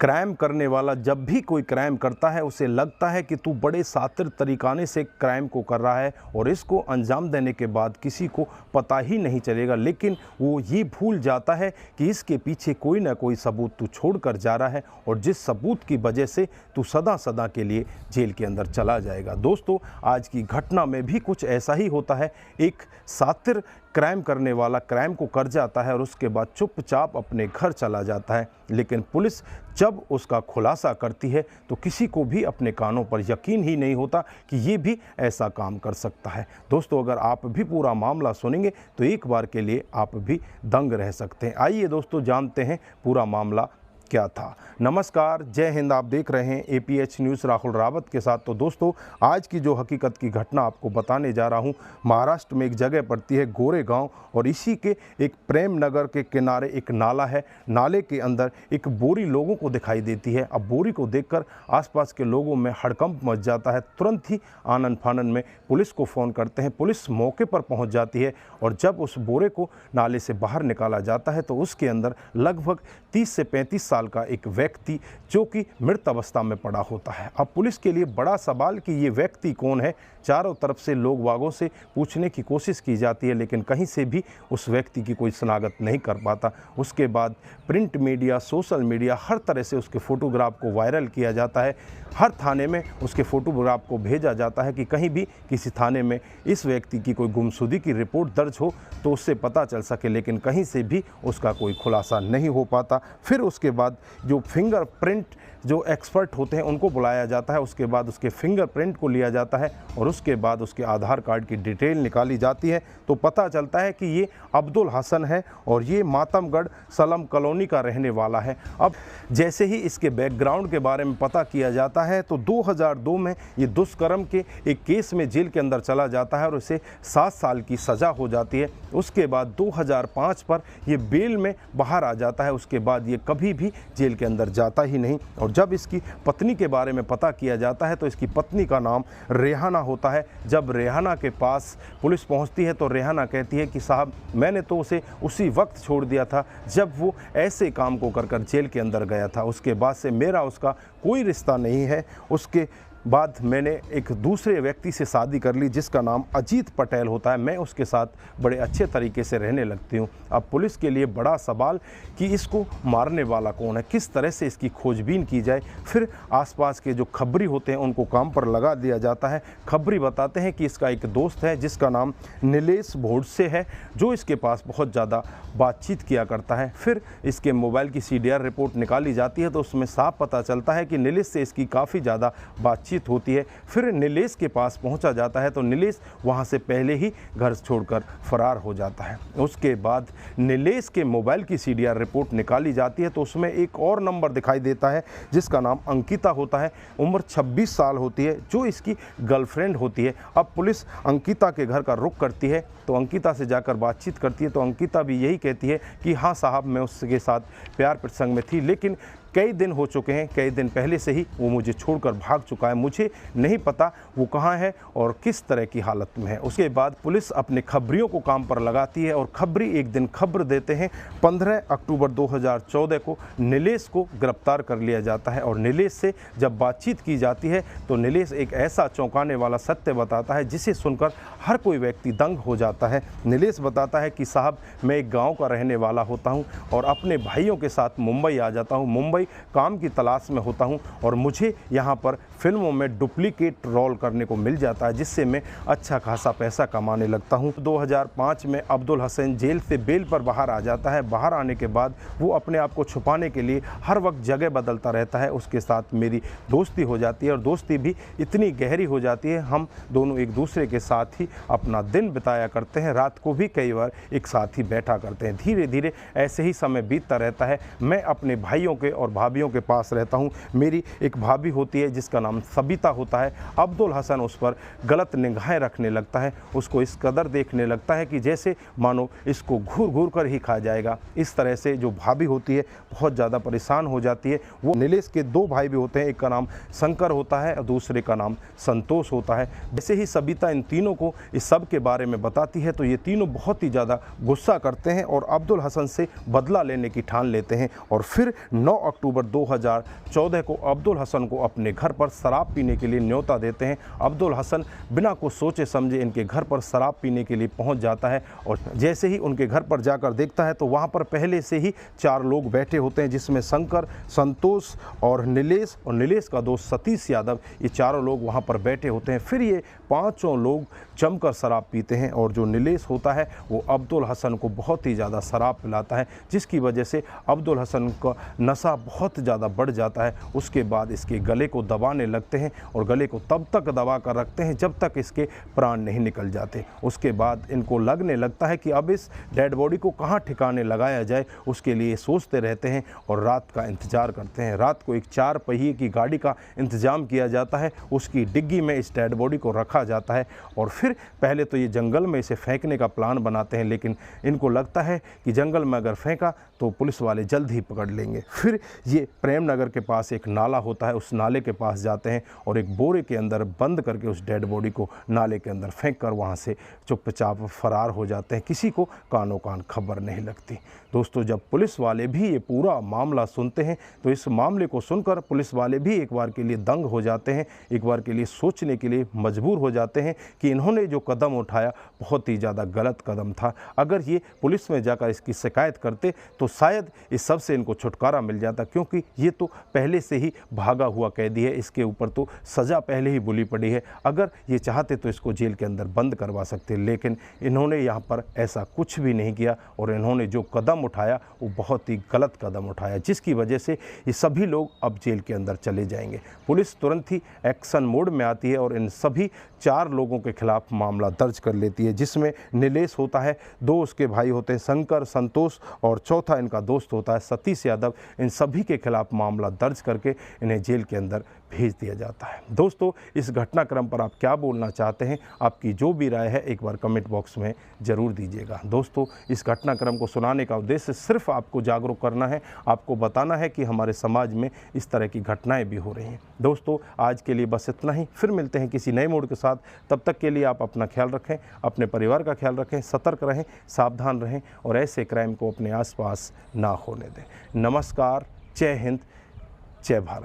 Crime करने वाला जब भी कोई क्राइम करता है उसे लगता है कि तू बड़े शातिर तरीकाने से क्राइम को कर रहा है और इसको अंजाम देने के बाद किसी को पता ही नहीं चलेगा, लेकिन वो ये भूल जाता है कि इसके पीछे कोई ना कोई सबूत तू छोड़ कर जा रहा है और जिस सबूत की वजह से तू सदा सदा के लिए जेल के अंदर चला जाएगा। दोस्तों, आज की घटना में भी कुछ ऐसा ही होता है। एक शातिर क्राइम करने वाला क्राइम को कर जाता है और उसके बाद चुपचाप अपने घर चला जाता है, लेकिन पुलिस जब उसका खुलासा करती है तो किसी को भी अपने कानों पर यकीन ही नहीं होता कि ये भी ऐसा काम कर सकता है। दोस्तों, अगर आप भी पूरा मामला सुनेंगे तो एक बार के लिए आप भी दंग रह सकते हैं। आइए दोस्तों, जानते हैं पूरा मामला क्या था। नमस्कार, जय हिंद। आप देख रहे हैं APH न्यूज़ राहुल रावत के साथ। तो दोस्तों, आज की जो हकीकत की घटना आपको बताने जा रहा हूं, महाराष्ट्र में एक जगह पड़ती है गोरेगांव और इसी के एक प्रेम नगर के किनारे एक नाला है। नाले के अंदर एक बोरी लोगों को दिखाई देती है। अब बोरी को देखकर आसपास के लोगों में हड़कंप मच जाता है। तुरंत ही आनन फानन में पुलिस को फ़ोन करते हैं। पुलिस मौके पर पहुँच जाती है और जब उस बोरे को नाले से बाहर निकाला जाता है तो उसके अंदर लगभग 30 से 35 साल का एक व्यक्ति जो कि मृत अवस्था में पड़ा होता है। अब पुलिस के लिए बड़ा सवाल कि ये व्यक्ति कौन है। चारों तरफ से लोग वागों से पूछने की कोशिश की जाती है, लेकिन कहीं से भी उस व्यक्ति की कोई शनाख्त नहीं कर पाता। उसके बाद प्रिंट मीडिया, सोशल मीडिया, हर तरह से उसके फ़ोटोग्राफ को वायरल किया जाता है। हर थाने में उसके फ़ोटोग्राफ को भेजा जाता है कि कहीं भी किसी थाने में इस व्यक्ति की कोई गुमशुदगी की रिपोर्ट दर्ज हो तो उससे पता चल सके, लेकिन कहीं से भी उसका कोई खुलासा नहीं हो पाता। फिर उसके बाद जो फिंगरप्रिंट जो एक्सपर्ट होते हैं उनको बुलाया जाता है। उसके बाद उसके फिंगरप्रिंट को लिया जाता है और उसके बाद उसके आधार कार्ड की डिटेल निकाली जाती है तो पता चलता है कि ये अब्दुल हसन है और ये मातमगढ़ सलम कॉलोनी का रहने वाला है। अब जैसे ही इसके बैकग्राउंड के बारे में पता किया जाता है तो 2002 में ये दुष्कर्म के एक केस में जेल के अंदर चला जाता है और उसे 7 साल की सज़ा हो जाती है। उसके बाद 2005 पर ये बेल में बाहर आ जाता है। उसके बाद ये कभी भी जेल के अंदर जाता ही नहीं। और जब इसकी पत्नी के बारे में पता किया जाता है तो इसकी पत्नी का नाम रेहाना होता है। जब रेहाना के पास पुलिस पहुंचती है तो रेहाना कहती है कि साहब, मैंने तो उसे उसी वक्त छोड़ दिया था जब वो ऐसे काम को कर जेल के अंदर गया था। उसके बाद से मेरा उसका कोई रिश्ता नहीं है। उसके बाद मैंने एक दूसरे व्यक्ति से शादी कर ली जिसका नाम अजीत पटेल होता है। मैं उसके साथ बड़े अच्छे तरीके से रहने लगती हूँ। अब पुलिस के लिए बड़ा सवाल कि इसको मारने वाला कौन है, किस तरह से इसकी खोजबीन की जाए। फिर आसपास के जो खबरी होते हैं उनको काम पर लगा दिया जाता है। खबरी बताते हैं कि इसका एक दोस्त है जिसका नाम नीलेश भोडसे है जो इसके पास बहुत ज़्यादा बातचीत किया करता है। फिर इसके मोबाइल की CDR रिपोर्ट निकाली जाती है तो उसमें साफ पता चलता है कि नीलेश से इसकी काफ़ी ज़्यादा बातचीत होती है। फिर नीलेश के पास पहुंचा जाता है तो नीलेश वहां से पहले ही घर छोड़कर फरार हो जाता है। उसके बाद नीलेश के मोबाइल की CDR रिपोर्ट निकाली जाती है तो उसमें एक और नंबर दिखाई देता है जिसका नाम अंकिता होता है। उम्र 26 साल होती है, जो इसकी गर्लफ्रेंड होती है। अब पुलिस अंकिता के घर का रुख करती है तो अंकिता से जाकर बातचीत करती है तो अंकिता भी यही कहती है कि हाँ साहब, मैं उसके साथ प्यार प्रसंग में थी, लेकिन कई दिन हो चुके हैं, कई दिन पहले से ही वो मुझे छोड़कर भाग चुका है। मुझे नहीं पता वो कहाँ है और किस तरह की हालत में है। उसके बाद पुलिस अपने खबरियों को काम पर लगाती है और खबरी एक दिन खबर देते हैं। 15 अक्टूबर 2014 को नीलेश को गिरफ्तार कर लिया जाता है और नीलेश से जब बातचीत की जाती है तो नीलेश एक ऐसा चौंकाने वाला सत्य बताता है जिसे सुनकर हर कोई व्यक्ति दंग हो जाता है। नीलेश बताता है कि साहब, मैं एक गाँव का रहने वाला होता हूँ और अपने भाइयों के साथ मुंबई आ जाता हूँ। मुंबई काम की तलाश में होता हूं और मुझे यहां पर फिल्मों में डुप्लीकेट रोल करने को मिल जाता है जिससे मैं अच्छा खासा पैसा कमाने लगता हूं। 2005 में अब्दुल हसन जेल से बेल पर बाहर आ जाता है। बाहर आने के बाद वो अपने आप को छुपाने के लिए हर वक्त जगह बदलता रहता है। उसके साथ मेरी दोस्ती हो जाती है और दोस्ती भी इतनी गहरी हो जाती है, हम दोनों एक दूसरे के साथ ही अपना दिन बिताया करते हैं। रात को भी कई बार एक साथ ही बैठा करते हैं। धीरे धीरे ऐसे ही समय बीतता रहता है। मैं अपने भाइयों के और भाभीयों के पास रहता हूँ। मेरी एक भाभी होती है जिसका नाम सबिता होता है, अब्दुल हसन उस पर गलत निगाहें रखने लगता है, उसको इस कदर देखने लगता है कि जैसे मानो इसको घूर घूर कर ही खा जाएगा। इस तरह से जो भाभी होती है बहुत ज़्यादा परेशान हो जाती है। वो नीलेश के दो भाई भी होते हैं, एक का नाम शंकर होता है और दूसरे का नाम संतोष होता है। जैसे ही सबिता इन तीनों को इस सब के बारे में बताती है तो ये तीनों बहुत ही ज़्यादा गुस्सा करते हैं और अब्दुल हसन से बदला लेने की ठान लेते हैं। और फिर 9 अक्टूबर 2014 को अब्दुल हसन को अपने घर पर शराब पीने के लिए न्योता देते हैं। अब्दुल हसन बिना कुछ सोचे समझे इनके घर पर शराब पीने के लिए पहुंच जाता है और जैसे ही उनके घर पर जाकर देखता है तो वहां पर पहले से ही 4 लोग बैठे होते हैं, जिसमें शंकर, संतोष और नीलेश का दोस्त सतीश यादव, ये चारों लोग वहां पर बैठे होते हैं। फिर ये पांचों लोग जमकर शराब पीते हैं और जो नीलेश होता है वो अब्दुल हसन को बहुत ही ज़्यादा शराब पिलाता है, जिसकी वजह से अब्दुल हसन का नशा बहुत ज़्यादा बढ़ जाता है। उसके बाद इसके गले को दबाने लगते हैं और गले को तब तक दबा कर रखते हैं जब तक इसके प्राण नहीं निकल जाते। उसके बाद इनको लगने लगता है कि अब इस डेड बॉडी को कहाँ ठिकाने लगाया जाए, उसके लिए सोचते रहते हैं और रात का इंतज़ार करते हैं। रात को एक 4 पहिए की गाड़ी का इंतज़ाम किया जाता है, उसकी डिग्गी में इस डेड बॉडी को रखा जाता है और फिर पहले तो ये जंगल में इसे फेंकने का प्लान बनाते हैं, लेकिन इनको लगता है कि जंगल में अगर फेंका तो पुलिस वाले जल्द ही पकड़ लेंगे। फिर ये प्रेम नगर के पास एक नाला होता है, उस नाले के पास जाते हैं और एक बोरे के अंदर बंद करके उस डेड बॉडी को नाले के अंदर फेंक कर वहाँ से चुपचाप फरार हो जाते हैं। किसी को कानो कान खबर नहीं लगती। दोस्तों, जब पुलिस वाले भी ये पूरा मामला सुनते हैं तो इस मामले को सुनकर पुलिस वाले भी एक बार के लिए दंग हो जाते हैं, एक बार के लिए सोचने के लिए मजबूर हो जाते हैं कि इन्होंने जो कदम उठाया बहुत ही ज़्यादा गलत कदम था। अगर ये पुलिस में जाकर इसकी शिकायत करते तो शायद इस सब से इनको छुटकारा मिल जाता, क्योंकि ये तो पहले से ही भागा हुआ कैदी है, इसके ऊपर तो सज़ा पहले ही बुली पड़ी है। अगर ये चाहते तो इसको जेल के अंदर बंद करवा सकते, लेकिन इन्होंने यहाँ पर ऐसा कुछ भी नहीं किया और इन्होंने जो कदम उठाया वो बहुत ही गलत कदम उठाया, जिसकी वजह से ये सभी लोग अब जेल के अंदर चले जाएंगे। पुलिस तुरंत ही एक्शन मोड में आती है और इन सभी 4 लोगों के खिलाफ मामला दर्ज कर लेती है, जिसमें नीलेश होता है, 2 उसके भाई होते हैं शंकर, संतोष और चौथा इनका दोस्त होता है सतीश यादव। इन सभी के खिलाफ मामला दर्ज करके इन्हें जेल के अंदर भेज दिया जाता है। दोस्तों, इस घटनाक्रम पर आप क्या बोलना चाहते हैं? आपकी जो भी राय है एक बार कमेंट बॉक्स में ज़रूर दीजिएगा। दोस्तों, इस घटनाक्रम को सुनाने का उद्देश्य सिर्फ आपको जागरूक करना है, आपको बताना है कि हमारे समाज में इस तरह की घटनाएं भी हो रही हैं। दोस्तों, आज के लिए बस इतना ही, फिर मिलते हैं किसी नए मोड़ के साथ। तब तक के लिए आप अपना ख्याल रखें, अपने परिवार का ख्याल रखें, सतर्क रहें, सावधान रहें और ऐसे क्राइम को अपने आसपास ना होने दें। नमस्कार, जय हिंद, जय भारत।